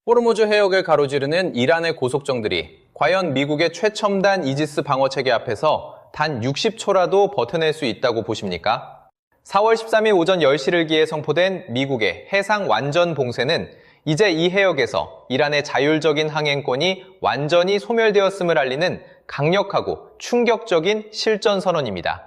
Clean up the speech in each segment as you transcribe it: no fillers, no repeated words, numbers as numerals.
호르무즈 해역을 가로지르는 이란의 고속정들이 과연 미국의 최첨단 이지스 방어체계 앞에서 단 60초라도 버텨낼 수 있다고 보십니까? 4월 13일 오전 10시를 기해 선포된 미국의 해상 완전 봉쇄는 이제 이 해역에서 이란의 자율적인 항행권이 완전히 소멸되었음을 알리는 강력하고 충격적인 실전 선언입니다.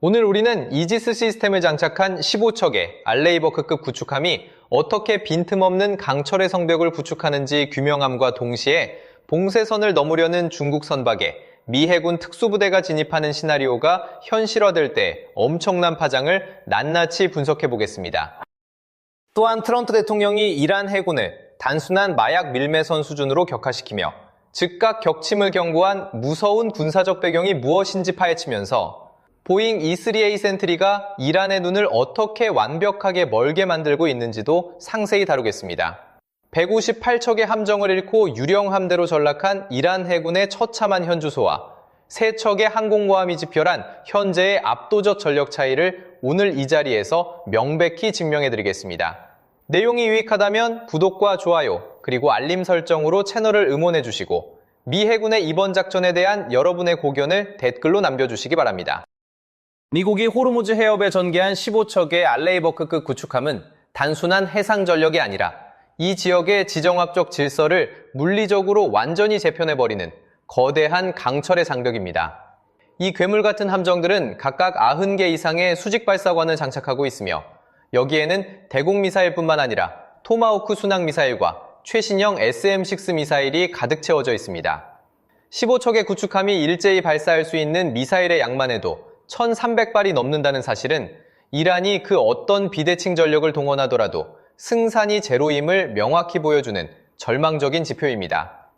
오늘 우리는 이지스 시스템을 장착한 15척의 알레이버크급 구축함이 어떻게 빈틈없는 강철의 성벽을 구축하는지 규명함과 동시에 봉쇄선을 넘으려는 중국 선박에 미 해군 특수부대가 진입하는 시나리오가 현실화될 때 엄청난 파장을 낱낱이 분석해 보겠습니다. 또한 트럼프 대통령이 이란 해군을 단순한 마약 밀매선 수준으로 격화시키며 즉각 격침을 경고한 무서운 군사적 배경이 무엇인지 파헤치면서 보잉 E-3A 센트리가 이란의 눈을 어떻게 완벽하게 멀게 만들고 있는지도 상세히 다루겠습니다. 158척의 함정을 잃고 유령 함대로 전락한 이란 해군의 처참한 현주소와 3척의 항공모함이 집결한 현재의 압도적 전력 차이를 오늘 이 자리에서 명백히 증명해드리겠습니다. 내용이 유익하다면 구독과 좋아요 그리고 알림 설정으로 채널을 응원해주시고 미 해군의 이번 작전에 대한 여러분의 고견을 댓글로 남겨주시기 바랍니다. 미국이 호르무즈 해협에 전개한 15척의 알레이버크급 구축함은 단순한 해상 전력이 아니라 이 지역의 지정학적 질서를 물리적으로 완전히 재편해버리는 거대한 강철의 장벽입니다. 이 괴물 같은 함정들은 각각 90개 이상의 수직 발사관을 장착하고 있으며 여기에는 대공 미사일뿐만 아니라 토마호크 순항 미사일과 최신형 SM-6 미사일이 가득 채워져 있습니다. 15척의 구축함이 일제히 발사할 수 있는 미사일의 양만 해도 1,300발이 넘는다는 사실은 이란이 그 어떤 비대칭 전력을 동원하더라도 승산이 제로임을 명확히 보여주는 절망적인 지표입니다.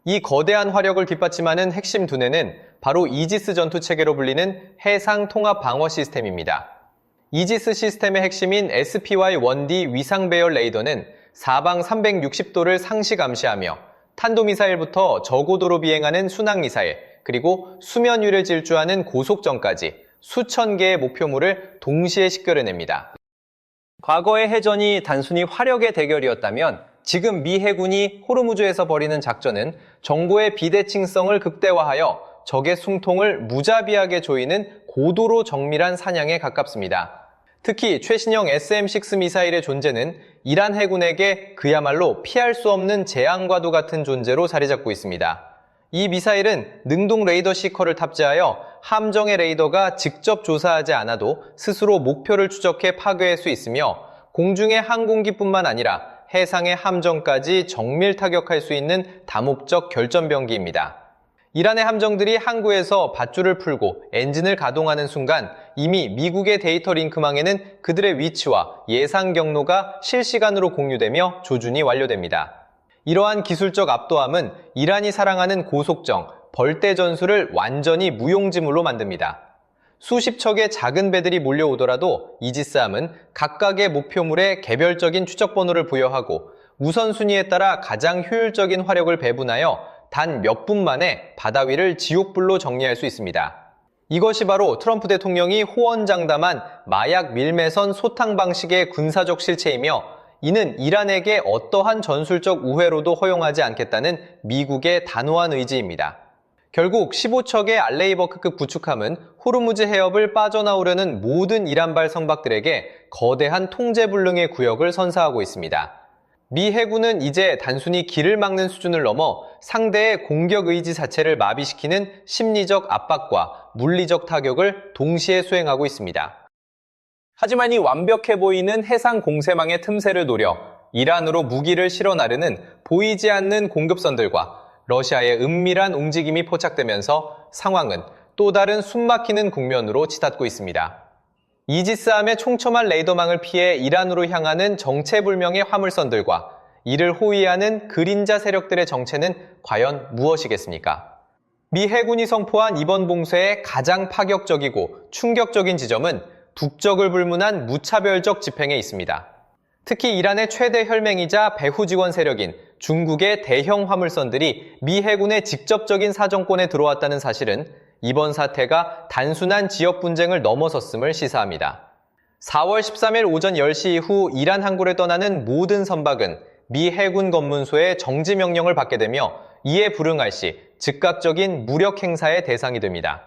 이 거대한 화력을 뒷받침하는 핵심 두뇌는 바로 이지스 전투 체계로 불리는 해상 통합 방어 시스템입니다. 이지스 시스템의 핵심인 SPY-1D 위상 배열 레이더는 사방 360도를 상시 감시하며 탄도미사일부터 저고도로 비행하는 순항미사일, 그리고 수면 위를 질주하는 고속정까지 수천 개의 목표물을 동시에 식별해냅니다. 과거의 해전이 단순히 화력의 대결이었다면 지금 미 해군이 호르무즈에서 벌이는 작전은 정보의 비대칭성을 극대화하여 적의 숨통을 무자비하게 조이는 고도로 정밀한 사냥에 가깝습니다. 특히 최신형 SM-6 미사일의 존재는 이란 해군에게 그야말로 피할 수 없는 재앙과도 같은 존재로 자리잡고 있습니다. 이 미사일은 능동 레이더 시커를 탑재하여 함정의 레이더가 직접 조사하지 않아도 스스로 목표를 추적해 파괴할 수 있으며 공중의 항공기뿐만 아니라 해상의 함정까지 정밀 타격할 수 있는 다목적 결전병기입니다. 이란의 함정들이 항구에서 밧줄을 풀고 엔진을 가동하는 순간 이미 미국의 데이터 링크망에는 그들의 위치와 예상 경로가 실시간으로 공유되며 조준이 완료됩니다. 이러한 기술적 압도함은 이란이 사랑하는 고속정, 벌떼 전술을 완전히 무용지물로 만듭니다. 수십 척의 작은 배들이 몰려오더라도 이지스함은 각각의 목표물에 개별적인 추적 번호를 부여하고 우선순위에 따라 가장 효율적인 화력을 배분하여 단 몇 분 만에 바다 위를 지옥불로 정리할 수 있습니다. 이것이 바로 트럼프 대통령이 호언장담한 마약 밀매선 소탕 방식의 군사적 실체이며 이는 이란에게 어떠한 전술적 우회로도 허용하지 않겠다는 미국의 단호한 의지입니다. 결국 15척의 알레이버크급 구축함은 호르무즈 해협을 빠져나오려는 모든 이란발 선박들에게 거대한 통제불능의 구역을 선사하고 있습니다. 미 해군은 이제 단순히 길을 막는 수준을 넘어 상대의 공격 의지 자체를 마비시키는 심리적 압박과 물리적 타격을 동시에 수행하고 있습니다. 하지만 이 완벽해 보이는 해상 공세망의 틈새를 노려 이란으로 무기를 실어 나르는 보이지 않는 공급선들과 러시아의 은밀한 움직임이 포착되면서 상황은 또 다른 숨막히는 국면으로 치닫고 있습니다. 이지스함의 촘촘한 레이더망을 피해 이란으로 향하는 정체불명의 화물선들과 이를 호위하는 그림자 세력들의 정체는 과연 무엇이겠습니까? 미 해군이 선포한 이번 봉쇄의 가장 파격적이고 충격적인 지점은 북적을 불문한 무차별적 집행에 있습니다. 특히 이란의 최대 혈맹이자 배후 지원 세력인 중국의 대형 화물선들이 미 해군의 직접적인 사정권에 들어왔다는 사실은 이번 사태가 단순한 지역 분쟁을 넘어섰음을 시사합니다. 4월 13일 오전 10시 이후 이란 항구를 떠나는 모든 선박은 미 해군 검문소의 정지 명령을 받게 되며 이에 불응할 시 즉각적인 무력 행사의 대상이 됩니다.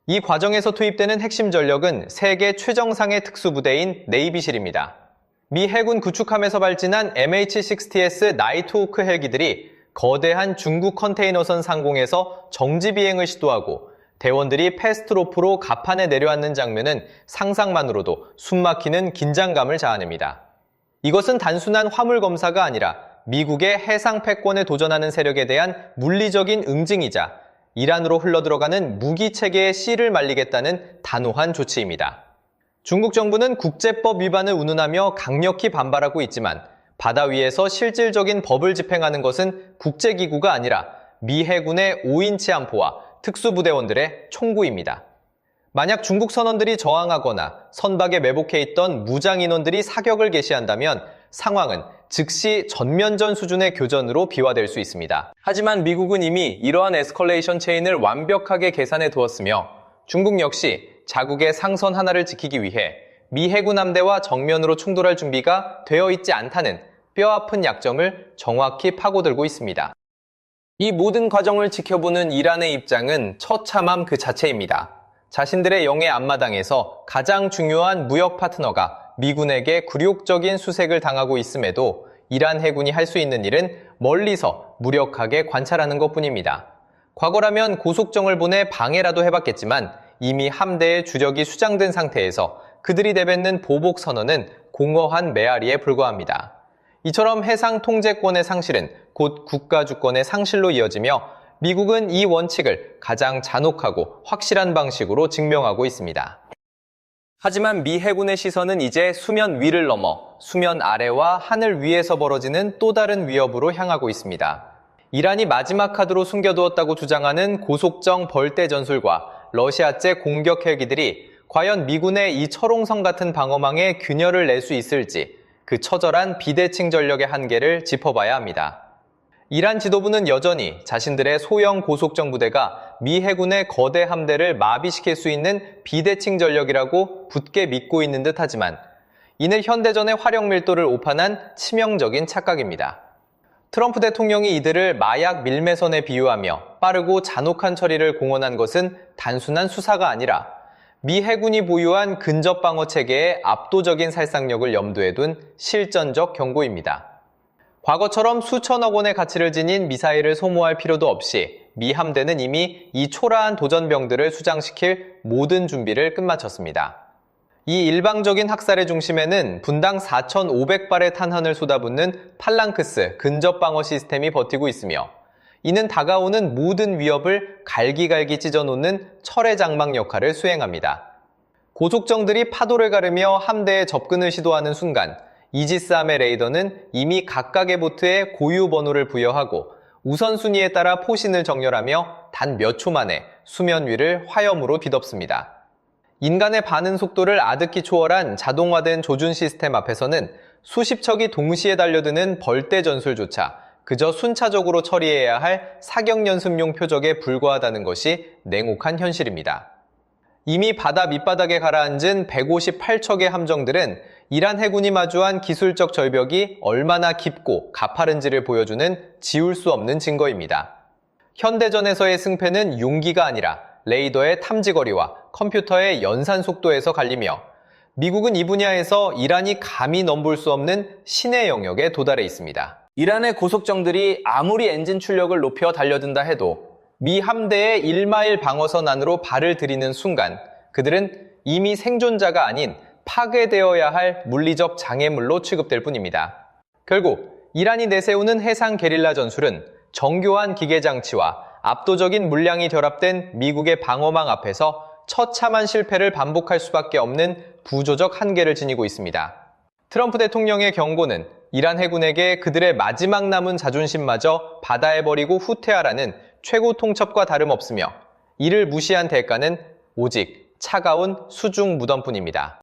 이 과정에서 투입되는 핵심 전력은 세계 최정상의 특수부대인 네이비실입니다. 미 해군 구축함에서 발진한 MH-60S 나이트호크 헬기들이 거대한 중국 컨테이너선 상공에서 정지 비행을 시도하고 대원들이 패스트로프로 갑판에 내려앉는 장면은 상상만으로도 숨막히는 긴장감을 자아냅니다. 이것은 단순한 화물 검사가 아니라 미국의 해상 패권에 도전하는 세력에 대한 물리적인 응징이자 이란으로 흘러들어가는 무기 체계의 씨를 말리겠다는 단호한 조치입니다. 중국 정부는 국제법 위반을 운운하며 강력히 반발하고 있지만 바다 위에서 실질적인 법을 집행하는 것은 국제기구가 아니라 미 해군의 5인치 함포와 특수부대원들의 총구입니다. 만약 중국 선원들이 저항하거나 선박에 매복해 있던 무장 인원들이 사격을 개시한다면 상황은 즉시 전면전 수준의 교전으로 비화될 수 있습니다. 하지만 미국은 이미 이러한 에스컬레이션 체인을 완벽하게 계산해 두었으며 중국 역시 자국의 상선 하나를 지키기 위해 미 해군 함대와 정면으로 충돌할 준비가 되어 있지 않다는 뼈아픈 약점을 정확히 파고들고 있습니다. 이 모든 과정을 지켜보는 이란의 입장은 처참함 그 자체입니다. 자신들의 영해 앞마당에서 가장 중요한 무역 파트너가 미군에게 굴욕적인 수색을 당하고 있음에도 이란 해군이 할 수 있는 일은 멀리서 무력하게 관찰하는 것뿐입니다. 과거라면 고속정을 보내 방해라도 해봤겠지만 이미 함대의 주력이 수장된 상태에서 그들이 내뱉는 보복 선언은 공허한 메아리에 불과합니다. 이처럼 해상 통제권의 상실은 곧 국가 주권의 상실로 이어지며 미국은 이 원칙을 가장 잔혹하고 확실한 방식으로 증명하고 있습니다. 하지만 미 해군의 시선은 이제 수면 위를 넘어 수면 아래와 하늘 위에서 벌어지는 또 다른 위협으로 향하고 있습니다. 이란이 마지막 카드로 숨겨두었다고 주장하는 고속정 벌떼 전술과 러시아제 공격 헬기들이 과연 미군의 이 철옹성 같은 방어망에 균열을 낼 수 있을지 그 처절한 비대칭 전력의 한계를 짚어봐야 합니다. 이란 지도부는 여전히 자신들의 소형 고속정 부대가 미 해군의 거대 함대를 마비시킬 수 있는 비대칭 전력이라고 굳게 믿고 있는 듯 하지만 이는 현대전의 화력 밀도를 오판한 치명적인 착각입니다. 트럼프 대통령이 이들을 마약 밀매선에 비유하며 빠르고 잔혹한 처리를 공언한 것은 단순한 수사가 아니라 미 해군이 보유한 근접 방어 체계의 압도적인 살상력을 염두에 둔 실전적 경고입니다. 과거처럼 수천억 원의 가치를 지닌 미사일을 소모할 필요도 없이 미 함대는 이미 이 초라한 도전병들을 수장시킬 모든 준비를 끝마쳤습니다. 이 일방적인 학살의 중심에는 분당 4,500발의 탄환을 쏟아붓는 팔랑크스 근접방어 시스템이 버티고 있으며 이는 다가오는 모든 위협을 갈기갈기 찢어놓는 철의 장막 역할을 수행합니다. 고속정들이 파도를 가르며 함대에 접근을 시도하는 순간 이지스함의 레이더는 이미 각각의 보트에 고유 번호를 부여하고 우선순위에 따라 포신을 정렬하며 단 몇 초 만에 수면 위를 화염으로 뒤덮습니다. 인간의 반응 속도를 아득히 초월한 자동화된 조준 시스템 앞에서는 수십 척이 동시에 달려드는 벌떼 전술조차 그저 순차적으로 처리해야 할 사격 연습용 표적에 불과하다는 것이 냉혹한 현실입니다. 이미 바다 밑바닥에 가라앉은 158척의 함정들은 이란 해군이 마주한 기술적 절벽이 얼마나 깊고 가파른지를 보여주는 지울 수 없는 증거입니다. 현대전에서의 승패는 용기가 아니라 레이더의 탐지거리와 컴퓨터의 연산 속도에서 갈리며 미국은 이 분야에서 이란이 감히 넘볼 수 없는 신의 영역에 도달해 있습니다. 이란의 고속정들이 아무리 엔진 출력을 높여 달려든다 해도 미 함대의 1마일 방어선 안으로 발을 들이는 순간 그들은 이미 생존자가 아닌 파괴되어야 할 물리적 장애물로 취급될 뿐입니다. 결국 이란이 내세우는 해상 게릴라 전술은 정교한 기계장치와 압도적인 물량이 결합된 미국의 방어망 앞에서 처참한 실패를 반복할 수밖에 없는 구조적 한계를 지니고 있습니다. 트럼프 대통령의 경고는 이란 해군에게 그들의 마지막 남은 자존심마저 바다에 버리고 후퇴하라는 최고 통첩과 다름없으며 이를 무시한 대가는 오직 차가운 수중 무덤뿐입니다.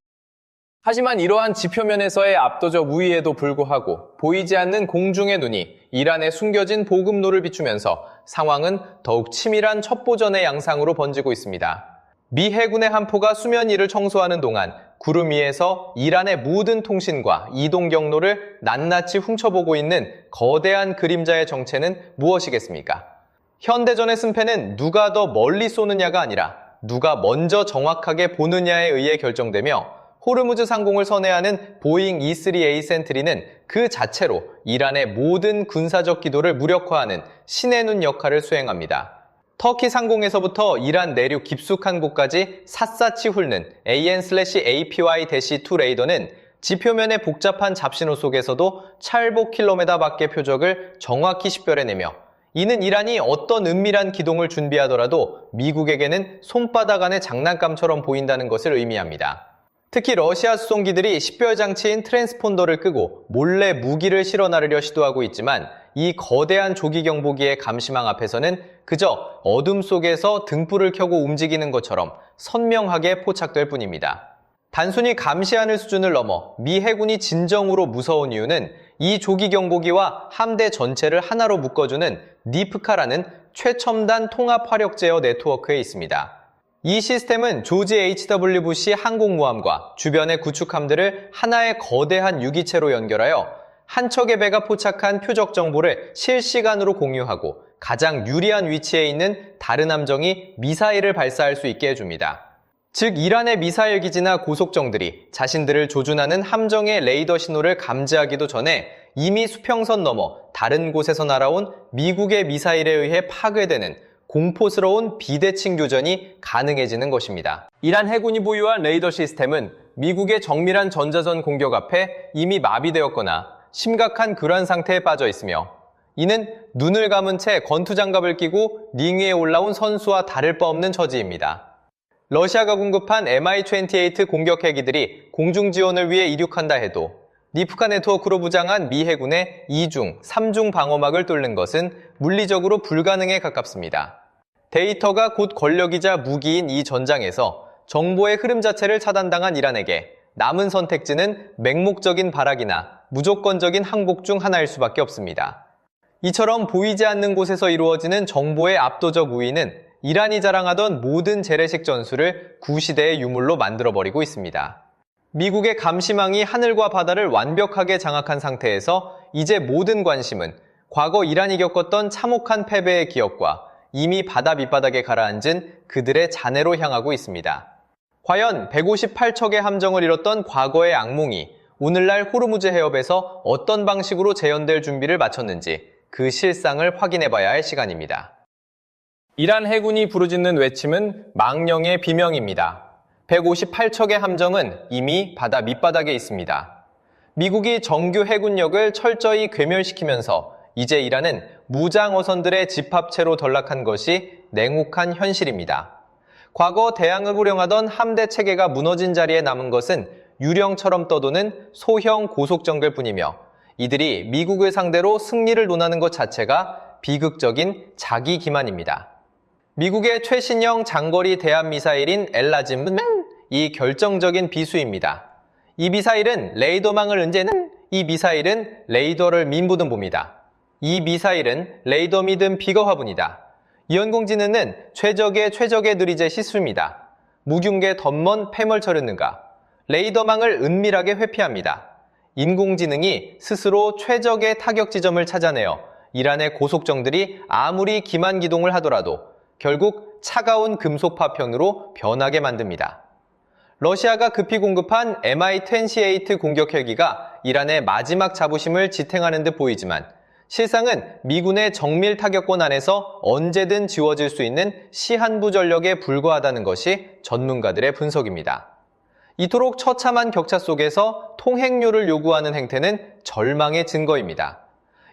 하지만 이러한 지표면에서의 압도적 우위에도 불구하고 보이지 않는 공중의 눈이 이란의 숨겨진 보급로를 비추면서 상황은 더욱 치밀한 첩보전의 양상으로 번지고 있습니다. 미 해군의 함포가 수면 위를 청소하는 동안 구름 위에서 이란의 모든 통신과 이동 경로를 낱낱이 훔쳐보고 있는 거대한 그림자의 정체는 무엇이겠습니까? 현대전의 승패는 누가 더 멀리 쏘느냐가 아니라 누가 먼저 정확하게 보느냐에 의해 결정되며 호르무즈 상공을 선회하는 보잉 E3A 센트리는 그 자체로 이란의 모든 군사적 기도를 무력화하는 신의 눈 역할을 수행합니다. 터키 상공에서부터 이란 내륙 깊숙한 곳까지 샅샅이 훑는 AN/APY-2 레이더는 지표면의 복잡한 잡신호 속에서도 찰복 킬로미터 밖의 표적을 정확히 식별해내며 이는 이란이 어떤 은밀한 기동을 준비하더라도 미국에게는 손바닥 안의 장난감처럼 보인다는 것을 의미합니다. 특히 러시아 수송기들이 식별장치인 트랜스폰더를 끄고 몰래 무기를 실어 나르려 시도하고 있지만 이 거대한 조기 경보기의 감시망 앞에서는 그저 어둠 속에서 등불을 켜고 움직이는 것처럼 선명하게 포착될 뿐입니다. 단순히 감시하는 수준을 넘어 미 해군이 진정으로 무서운 이유는 이 조기 경보기와 함대 전체를 하나로 묶어주는 니프카라는 최첨단 통합 화력 제어 네트워크에 있습니다. 이 시스템은 조지 H.W. 부시 항공모함과 주변의 구축함들을 하나의 거대한 유기체로 연결하여 한 척의 배가 포착한 표적 정보를 실시간으로 공유하고 가장 유리한 위치에 있는 다른 함정이 미사일을 발사할 수 있게 해줍니다. 즉 이란의 미사일 기지나 고속정들이 자신들을 조준하는 함정의 레이더 신호를 감지하기도 전에 이미 수평선 넘어 다른 곳에서 날아온 미국의 미사일에 의해 파괴되는 공포스러운 비대칭 교전이 가능해지는 것입니다. 이란 해군이 보유한 레이더 시스템은 미국의 정밀한 전자전 공격 앞에 이미 마비되었거나 심각한 교란 상태에 빠져 있으며 이는 눈을 감은 채 권투장갑을 끼고 링 위에 올라온 선수와 다를 바 없는 처지입니다. 러시아가 공급한 Mi-28 공격 헬기들이 공중 지원을 위해 이륙한다 해도 니프카 네트워크로 부장한 미 해군의 2중, 3중 방어막을 뚫는 것은 물리적으로 불가능에 가깝습니다. 데이터가 곧 권력이자 무기인 이 전장에서 정보의 흐름 자체를 차단당한 이란에게 남은 선택지는 맹목적인 발악이나 무조건적인 항복 중 하나일 수밖에 없습니다. 이처럼 보이지 않는 곳에서 이루어지는 정보의 압도적 우위는 이란이 자랑하던 모든 재래식 전술을 구시대의 유물로 만들어버리고 있습니다. 미국의 감시망이 하늘과 바다를 완벽하게 장악한 상태에서 이제 모든 관심은 과거 이란이 겪었던 참혹한 패배의 기억과 이미 바다 밑바닥에 가라앉은 그들의 잔해로 향하고 있습니다. 과연 158척의 함정을 잃었던 과거의 악몽이 오늘날 호르무즈 해협에서 어떤 방식으로 재현될 준비를 마쳤는지 그 실상을 확인해봐야 할 시간입니다. 이란 해군이 부르짖는 외침은 망령의 비명입니다. 158척의 함정은 이미 바다 밑바닥에 있습니다. 미국이 정규 해군력을 철저히 괴멸시키면서 이제 이란은 무장 어선들의 집합체로 전락한 것이 냉혹한 현실입니다. 과거 대항을 호령하던 함대 체계가 무너진 자리에 남은 것은 유령처럼 떠도는 소형 고속정글 뿐이며 이들이 미국을 상대로 승리를 논하는 것 자체가 비극적인 자기 기만입니다. 미국의 최신형 장거리 대함미사일인 엘라짐은 이 결정적인 비수입니다. 이 미사일은 레이더망을 은재는 이 미사일은 레이더를 민보든 봅니다. 이 미사일은 레이더 미든 비거 화분이다. 이연공지능은 최적의 누리제 시술입니다. 무균계 덤먼 패멀 처르는가. 레이더망을 은밀하게 회피합니다. 인공지능이 스스로 최적의 타격 지점을 찾아내어 이란의 고속정들이 아무리 기만 기동을 하더라도 결국 차가운 금속 파편으로 변하게 만듭니다. 러시아가 급히 공급한 Mi-28 공격 헬기가 이란의 마지막 자부심을 지탱하는 듯 보이지만 실상은 미군의 정밀 타격권 안에서 언제든 지워질 수 있는 시한부 전력에 불과하다는 것이 전문가들의 분석입니다. 이토록 처참한 격차 속에서 통행료를 요구하는 행태는 절망의 증거입니다.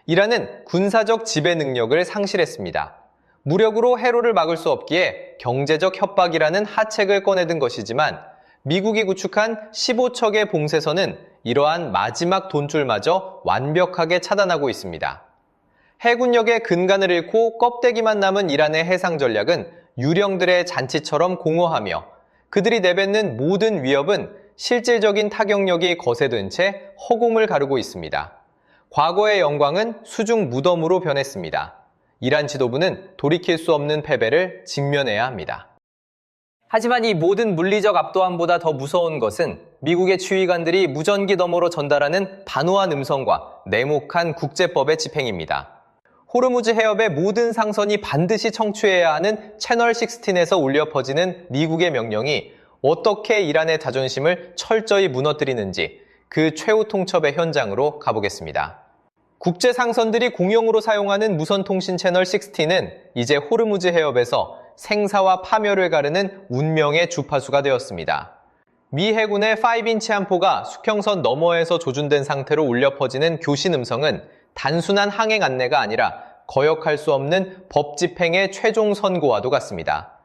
이란은 군사적 지배 능력을 상실했습니다. 무력으로 해로를 막을 수 없기에 경제적 협박이라는 하책을 꺼내든 것이지만 미국이 구축한 15척의 봉쇄선은 이러한 마지막 돈줄마저 완벽하게 차단하고 있습니다. 해군력의 근간을 잃고 껍데기만 남은 이란의 해상 전략은 유령들의 잔치처럼 공허하며 그들이 내뱉는 모든 위협은 실질적인 타격력이 거세된 채 허공을 가르고 있습니다. 과거의 영광은 수중 무덤으로 변했습니다. 이란 지도부는 돌이킬 수 없는 패배를 직면해야 합니다. 하지만 이 모든 물리적 압도함보다 더 무서운 것은 미국의 지휘관들이 무전기 너머로 전달하는 단호한 음성과 냉혹한 국제법의 집행입니다. 호르무즈 해협의 모든 상선이 반드시 청취해야 하는 채널 16에서 울려 퍼지는 미국의 명령이 어떻게 이란의 자존심을 철저히 무너뜨리는지 그 최후 통첩의 현장으로 가보겠습니다. 국제 상선들이 공용으로 사용하는 무선통신 채널 16는 이제 호르무즈 해협에서 생사와 파멸을 가르는 운명의 주파수가 되었습니다. 미 해군의 5인치 함포가 수평선 너머에서 조준된 상태로 울려 퍼지는 교신 음성은 단순한 항행 안내가 아니라 거역할 수 없는 법 집행의 최종 선고와도 같습니다.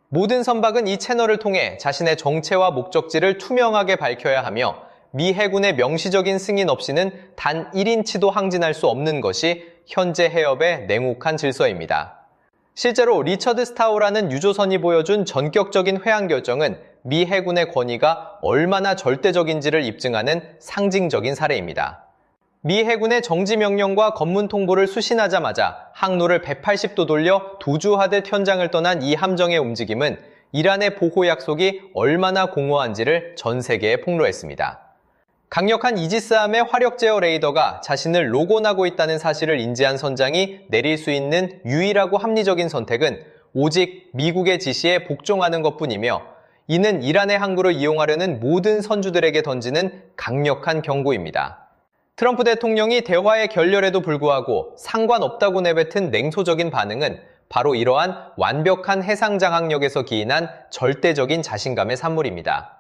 모든 선박은 이 채널을 통해 자신의 정체와 목적지를 투명하게 밝혀야 하며 미 해군의 명시적인 승인 없이는 단 1인치도 항진할 수 없는 것이 현재 해협의 냉혹한 질서입니다. 실제로 리처드 스타우라는 유조선이 보여준 전격적인 회항 결정은 미 해군의 권위가 얼마나 절대적인지를 입증하는 상징적인 사례입니다. 미 해군의 정지 명령과 검문 통보를 수신하자마자 항로를 180도 돌려 도주하듯 현장을 떠난 이 함정의 움직임은 이란의 보호 약속이 얼마나 공허한지를 전 세계에 폭로했습니다. 강력한 이지스함의 화력 제어 레이더가 자신을 로곤하고 있다는 사실을 인지한 선장이 내릴 수 있는 유일하고 합리적인 선택은 오직 미국의 지시에 복종하는 것뿐이며 이는 이란의 항구를 이용하려는 모든 선주들에게 던지는 강력한 경고입니다. 트럼프 대통령이 대화의 결렬에도 불구하고 상관없다고 내뱉은 냉소적인 반응은 바로 이러한 완벽한 해상 장악력에서 기인한 절대적인 자신감의 산물입니다.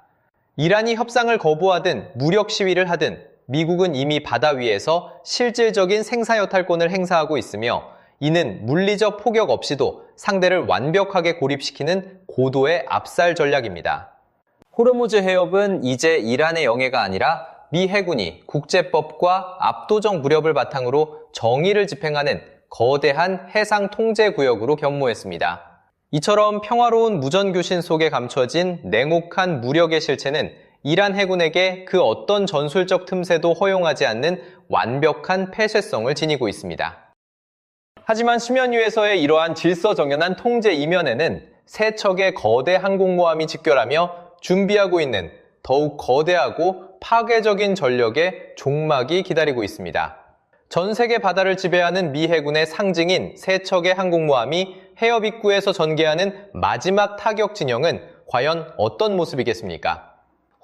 이란이 협상을 거부하든 무력 시위를 하든 미국은 이미 바다 위에서 실질적인 생사여탈권을 행사하고 있으며 이는 물리적 포격 없이도 상대를 완벽하게 고립시키는 고도의 압살 전략입니다. 호르무즈 해협은 이제 이란의 영해가 아니라 미 해군이 국제법과 압도적 무력을 바탕으로 정의를 집행하는 거대한 해상 통제 구역으로 겸모했습니다. 이처럼 평화로운 무전교신 속에 감춰진 냉혹한 무력의 실체는 이란 해군에게 그 어떤 전술적 틈새도 허용하지 않는 완벽한 폐쇄성을 지니고 있습니다. 하지만 수면 위에서의 이러한 질서정연한 통제 이면에는 세 척의 거대 항공모함이 직결하며 준비하고 있는 더욱 거대하고 파괴적인 전력의 종막이 기다리고 있습니다. 전 세계 바다를 지배하는 미 해군의 상징인 세 척의 항공모함이 해협 입구에서 전개하는 마지막 타격 진영은 과연 어떤 모습이겠습니까?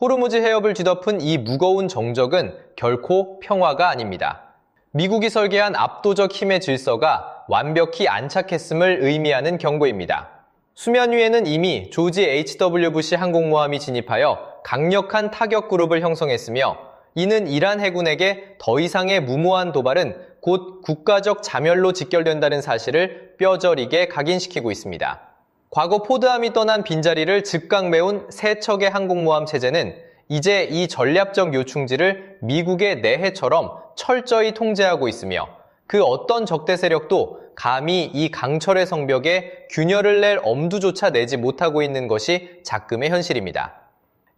호르무즈 해협을 뒤덮은 이 무거운 정적은 결코 평화가 아닙니다. 미국이 설계한 압도적 힘의 질서가 완벽히 안착했음을 의미하는 경고입니다. 수면 위에는 이미 조지 H.W. 부시 항공모함이 진입하여 강력한 타격 그룹을 형성했으며 이는 이란 해군에게 더 이상의 무모한 도발은 곧 국가적 자멸로 직결된다는 사실을 뼈저리게 각인시키고 있습니다. 과거 포드함이 떠난 빈자리를 즉각 메운 세 척의 항공모함 체제는 이제 이 전략적 요충지를 미국의 내해처럼 철저히 통제하고 있으며 그 어떤 적대 세력도 감히 이 강철의 성벽에 균열을 낼 엄두조차 내지 못하고 있는 것이 작금의 현실입니다.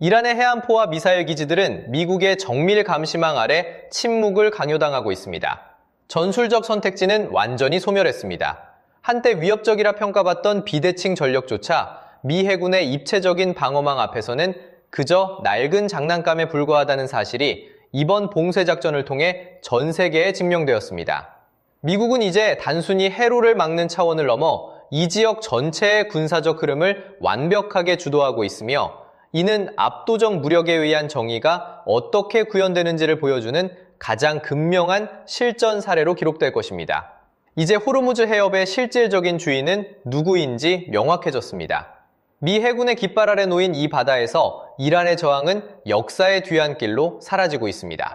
이란의 해안포와 미사일 기지들은 미국의 정밀 감시망 아래 침묵을 강요당하고 있습니다. 전술적 선택지는 완전히 소멸했습니다. 한때 위협적이라 평가받던 비대칭 전력조차 미 해군의 입체적인 방어망 앞에서는 그저 낡은 장난감에 불과하다는 사실이 이번 봉쇄작전을 통해 전 세계에 증명되었습니다. 미국은 이제 단순히 해로를 막는 차원을 넘어 이 지역 전체의 군사적 흐름을 완벽하게 주도하고 있으며 이는 압도적 무력에 의한 정의가 어떻게 구현되는지를 보여주는 가장 극명한 실전 사례로 기록될 것입니다. 이제 호르무즈 해협의 실질적인 주인은 누구인지 명확해졌습니다. 미 해군의 깃발 아래 놓인 이 바다에서 이란의 저항은 역사의 뒤안길로 사라지고 있습니다.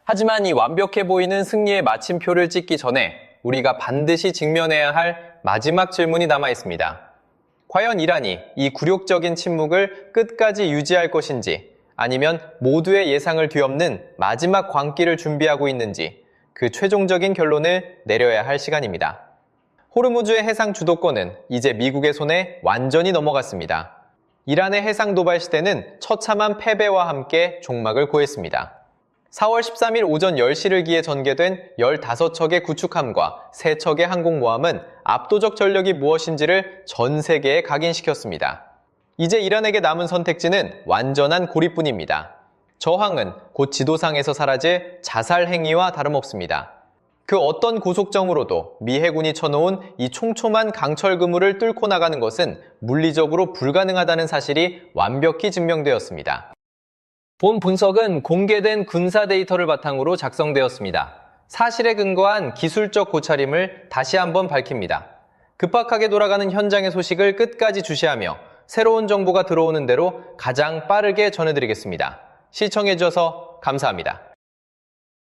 하지만 이 완벽해 보이는 승리의 마침표를 찍기 전에 우리가 반드시 직면해야 할 마지막 질문이 남아 있습니다. 과연 이란이 이 굴욕적인 침묵을 끝까지 유지할 것인지 아니면 모두의 예상을 뒤엎는 마지막 광기를 준비하고 있는지 그 최종적인 결론을 내려야 할 시간입니다. 호르무즈의 해상 주도권은 이제 미국의 손에 완전히 넘어갔습니다. 이란의 해상 도발 시대는 처참한 패배와 함께 종막을 고했습니다. 4월 13일 오전 10시를 기해 전개된 15척의 구축함과 3척의 항공모함은 압도적 전력이 무엇인지를 전 세계에 각인시켰습니다. 이제 이란에게 남은 선택지는 완전한 고립뿐입니다. 저항은 곧 지도상에서 사라질 자살 행위와 다름없습니다. 그 어떤 고속정으로도 미 해군이 쳐놓은 이 촘촘한 강철 그물을 뚫고 나가는 것은 물리적으로 불가능하다는 사실이 완벽히 증명되었습니다. 본 분석은 공개된 군사 데이터를 바탕으로 작성되었습니다. 사실에 근거한 기술적 고찰임을 다시 한번 밝힙니다. 급박하게 돌아가는 현장의 소식을 끝까지 주시하며 새로운 정보가 들어오는 대로 가장 빠르게 전해드리겠습니다. 시청해주셔서 감사합니다.